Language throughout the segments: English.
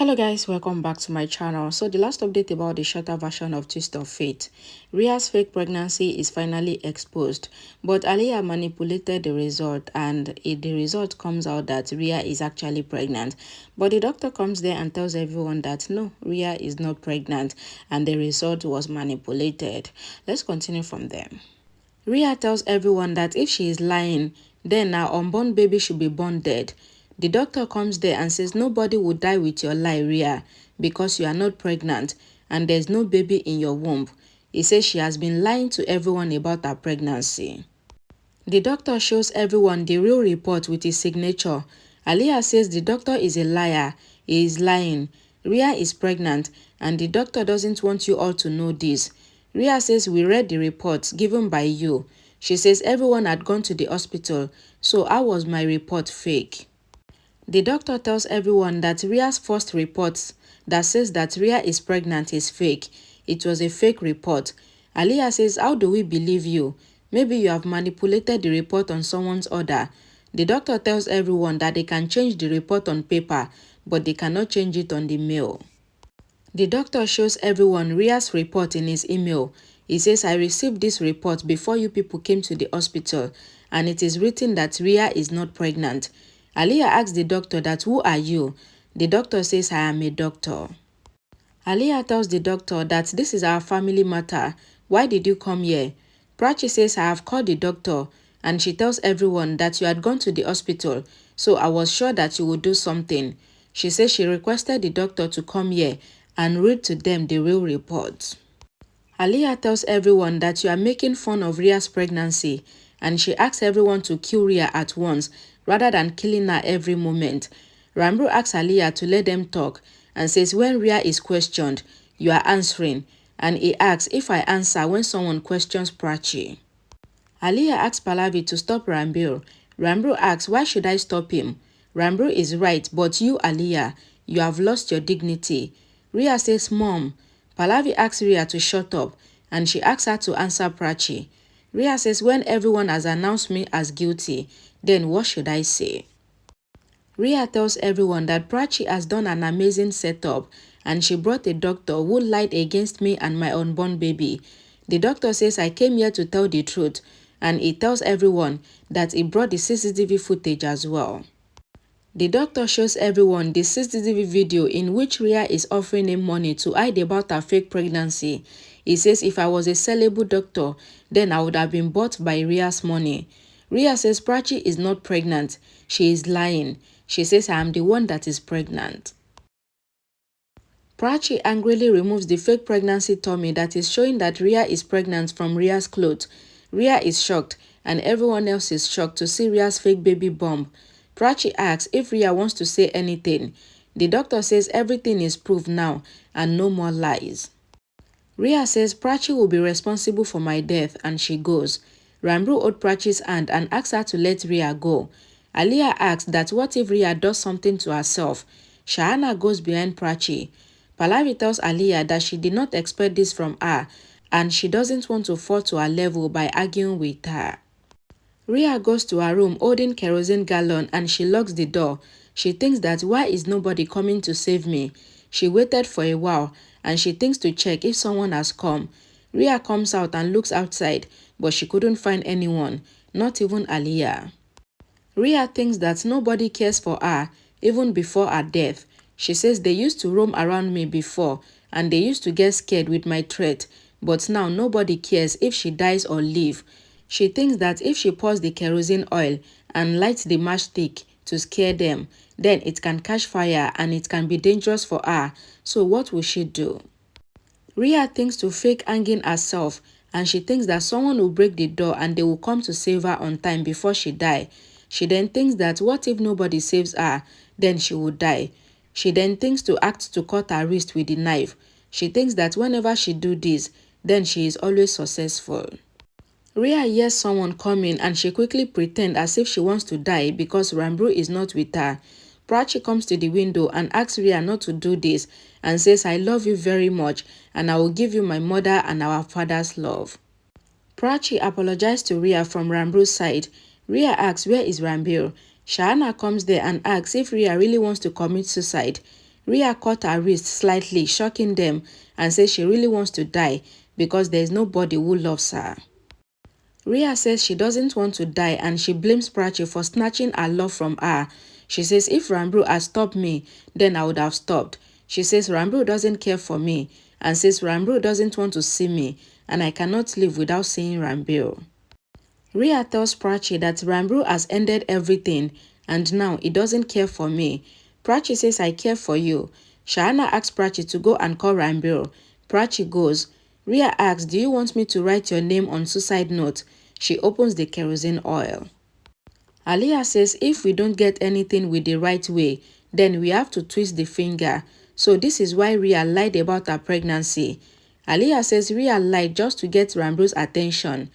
Hello guys, welcome back to my channel. So the last update about the shorter version of Twist of Fate. Rhea's fake pregnancy is finally exposed, but Aliyah manipulated the result and the result comes out that Rhea is actually pregnant. But the doctor comes there and tells everyone that no, Rhea is not pregnant and the result was manipulated. Let's continue from there. Rhea tells everyone that if she is lying, then our unborn baby should be born dead. The doctor comes there and says nobody will die with your lie, Rhea, because you are not pregnant and there's no baby in your womb. He says she has been lying to everyone about her pregnancy. The doctor shows everyone the real report with his signature. Aliyah says the doctor is a liar. He is lying. Rhea is pregnant and the doctor doesn't want you all to know this. Rhea says we read the reports given by you. She says everyone had gone to the hospital, so how was my report fake? The doctor tells everyone that Rhea's first report that says that Rhea is pregnant is fake. It was a fake report. Aliyah says, how do we believe you? Maybe you have manipulated the report on someone's order. The doctor tells everyone that they can change the report on paper, but they cannot change it on the mail. The doctor shows everyone Rhea's report in his email. He says, I received this report before you people came to the hospital, and it is written that Rhea is not pregnant. Aliyah asks the doctor that, who are you? The doctor says, I am a doctor. Aliyah tells the doctor that this is our family matter. Why did you come here? Prachi says, I have called the doctor, and she tells everyone that you had gone to the hospital, so I was sure that you would do something. She says she requested the doctor to come here and read to them the real report. Aliyah tells everyone that you are making fun of Rhea's pregnancy, and she asks everyone to kill Rhea at once rather than killing her every moment. Rambro asks Aliyah to let them talk and says when Rhea is questioned, you are answering, and he asks if I answer when someone questions Prachi. Aliyah asks Pallavi to stop Rambro. Rambro asks why should I stop him? Rambro is right, but you, Aliyah, you have lost your dignity. Rhea says, Mom. Pallavi asks Rhea to shut up, and she asks her to answer Prachi. Rhea says, when everyone has announced me as guilty, then what should I say? Rhea tells everyone that Prachi has done an amazing setup, and she brought a doctor who lied against me and my unborn baby. The doctor says I came here to tell the truth, and he tells everyone that he brought the CCTV footage as well. The doctor shows everyone the CCTV video in which Rhea is offering him money to hide about her fake pregnancy. He says if I was a sellable doctor, then I would have been bought by Rhea's money. Rhea says Prachi is not pregnant. She is lying. She says I am the one that is pregnant. Prachi angrily removes the fake pregnancy tummy that is showing that Rhea is pregnant from Rhea's clothes. Rhea is shocked and everyone else is shocked to see Rhea's fake baby bump. Prachi asks if Rhea wants to say anything. The doctor says everything is proved now and no more lies. Rhea says Prachi will be responsible for my death and she goes. Rambro owed Prachi's hand and asks her to let Rhea go. Aliyah asks that what if Rhea does something to herself? Shahana goes behind Prachi. Pallavi tells Aliyah that she did not expect this from her and she doesn't want to fall to her level by arguing with her. Rhea goes to her room holding kerosene gallon and she locks the door. She thinks that why is nobody coming to save me? She waited for a while and she thinks to check if someone has come. Rhea comes out and looks outside, but she couldn't find anyone, not even Aliyah. Rhea thinks that nobody cares for her, even before her death. She says they used to roam around me before and they used to get scared with my threat, but now nobody cares if she dies or lives. She thinks that if she pours the kerosene oil and lights the matchstick to scare them, then it can catch fire and it can be dangerous for her. So what will she do? Rhea thinks to fake hanging herself and she thinks that someone will break the door and they will come to save her on time before she dies. She then thinks that what if nobody saves her, then she will die. She then thinks to act to cut her wrist with the knife. She thinks that whenever she do this, then she is always successful. Rhea hears someone coming and she quickly pretends as if she wants to die because Rambro is not with her. Prachi comes to the window and asks Rhea not to do this and says, I love you very much and I will give you my mother and our father's love. Prachi apologized to Rhea from Rambro's side. Rhea asks where is Rambro. Shahana comes there and asks if Rhea really wants to commit suicide. Rhea cut her wrist slightly, shocking them, and says she really wants to die because there is nobody who loves her. Rhea says she doesn't want to die and she blames Prachi for snatching her love from her. She says if Rambro had stopped me, then I would have stopped. She says Rambro doesn't care for me and says Rambro doesn't want to see me and I cannot live without seeing Rambro. Rhea tells Prachi that Rambro has ended everything and now he doesn't care for me. Prachi says I care for you. Shahana asks Prachi to go and call Rambro. Prachi goes. Rhea asks, do you want me to write your name on suicide note? She opens the kerosene oil. Aliyah says if we don't get anything with the right way, then we have to twist the finger. So this is why Rhea lied about her pregnancy. Aliyah says Rhea lied just to get Rambro's attention.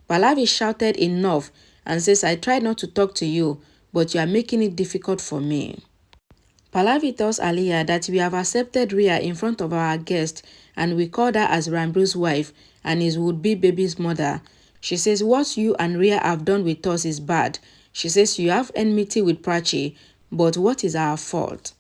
Pallavi shouted enough and says I tried not to talk to you, but you are making it difficult for me. Pallavi tells Aliyah that we have accepted Rhea in front of our guest and we called her as Rambro's wife and his would-be baby's mother. She says what you and Rhea have done with us is bad. She says you have enmity with Prachi, but what is our fault?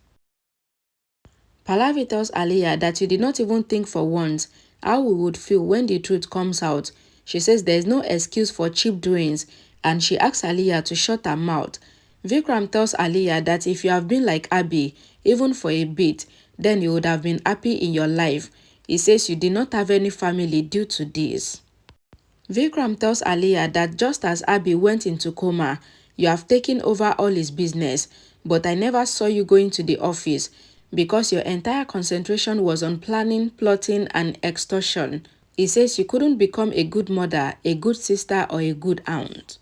Pallavi tells Aliyah that you did not even think for once how we would feel when the truth comes out. She says there is no excuse for cheap doings and she asks Aliyah to shut her mouth. Vikram tells Aliyah that if you have been like Abby, even for a bit, then you would have been happy in your life. He says you did not have any family due to this. Vikram tells Aliyah that just as Abby went into coma, you have taken over all his business, but I never saw you going to the office because your entire concentration was on planning, plotting, and extortion. He says you couldn't become a good mother, a good sister, or a good aunt.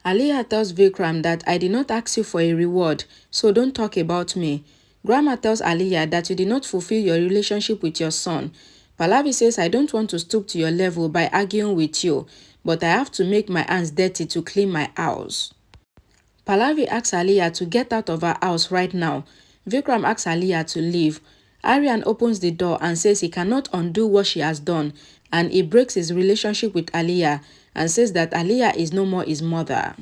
Aliyah tells Vikram that I did not ask you for a reward, so don't talk about me. Grandma tells Aliyah that you did not fulfill your relationship with your son. Pallavi says I don't want to stoop to your level by arguing with you, but I have to make my hands dirty to clean my house. Pallavi asks Aliyah to get out of her house right now. Vikram asks Aliyah to leave. Aryan opens the door and says he cannot undo what she has done, and he breaks his relationship with Aliyah and says that Aliyah is no more his mother.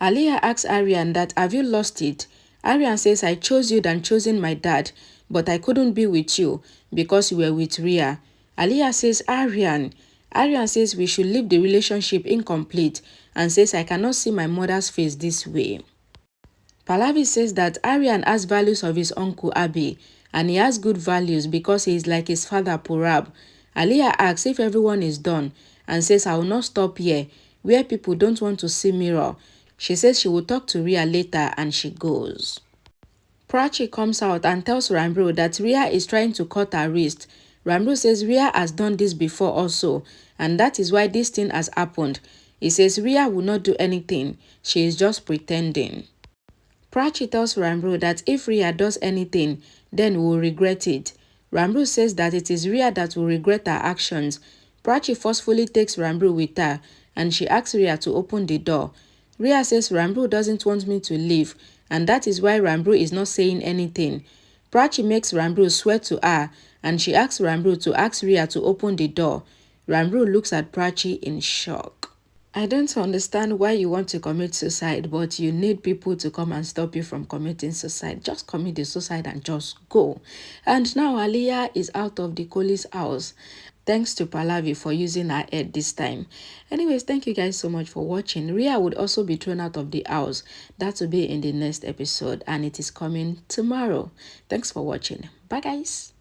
Aliyah asks Aryan that have you lost it? Aryan says I chose you than choosing my dad, but I couldn't be with you because you were with Rhea. Aliyah says Aryan says we should leave the relationship incomplete and says I cannot see my mother's face this way. Pallavi says that Aryan has values of his uncle Abi and he has good values because he is like his father Purab. Aliyah asks if everyone is done and says I will not stop here where people don't want to see mirror. She says she will talk to Rhea later and she goes. Prachi comes out and tells Rambro that Rhea is trying to cut her wrist. Rambro says Rhea has done this before also and that is why this thing has happened. He says Rhea will not do anything, she is just pretending. Prachi tells Rambro that if Rhea does anything, then we will regret it. Rambro says that it is Rhea that will regret her actions. Prachi forcefully takes Rambro with her and she asks Rhea to open the door. Rhea says Rambro doesn't want me to leave and that is why Rambro is not saying anything. Prachi makes Rambro swear to her and she asks Rambro to ask Rhea to open the door. Rambro looks at Prachi in shock. I don't understand why you want to commit suicide, but you need people to come and stop you from committing suicide. Just commit the suicide and just go. And now Aliyah is out of the Kohli's house. Thanks to Pallavi for using her head this time. Anyways, thank you guys so much for watching. Rhea would also be thrown out of the house. That will be in the next episode and it is coming tomorrow. Thanks for watching. Bye guys.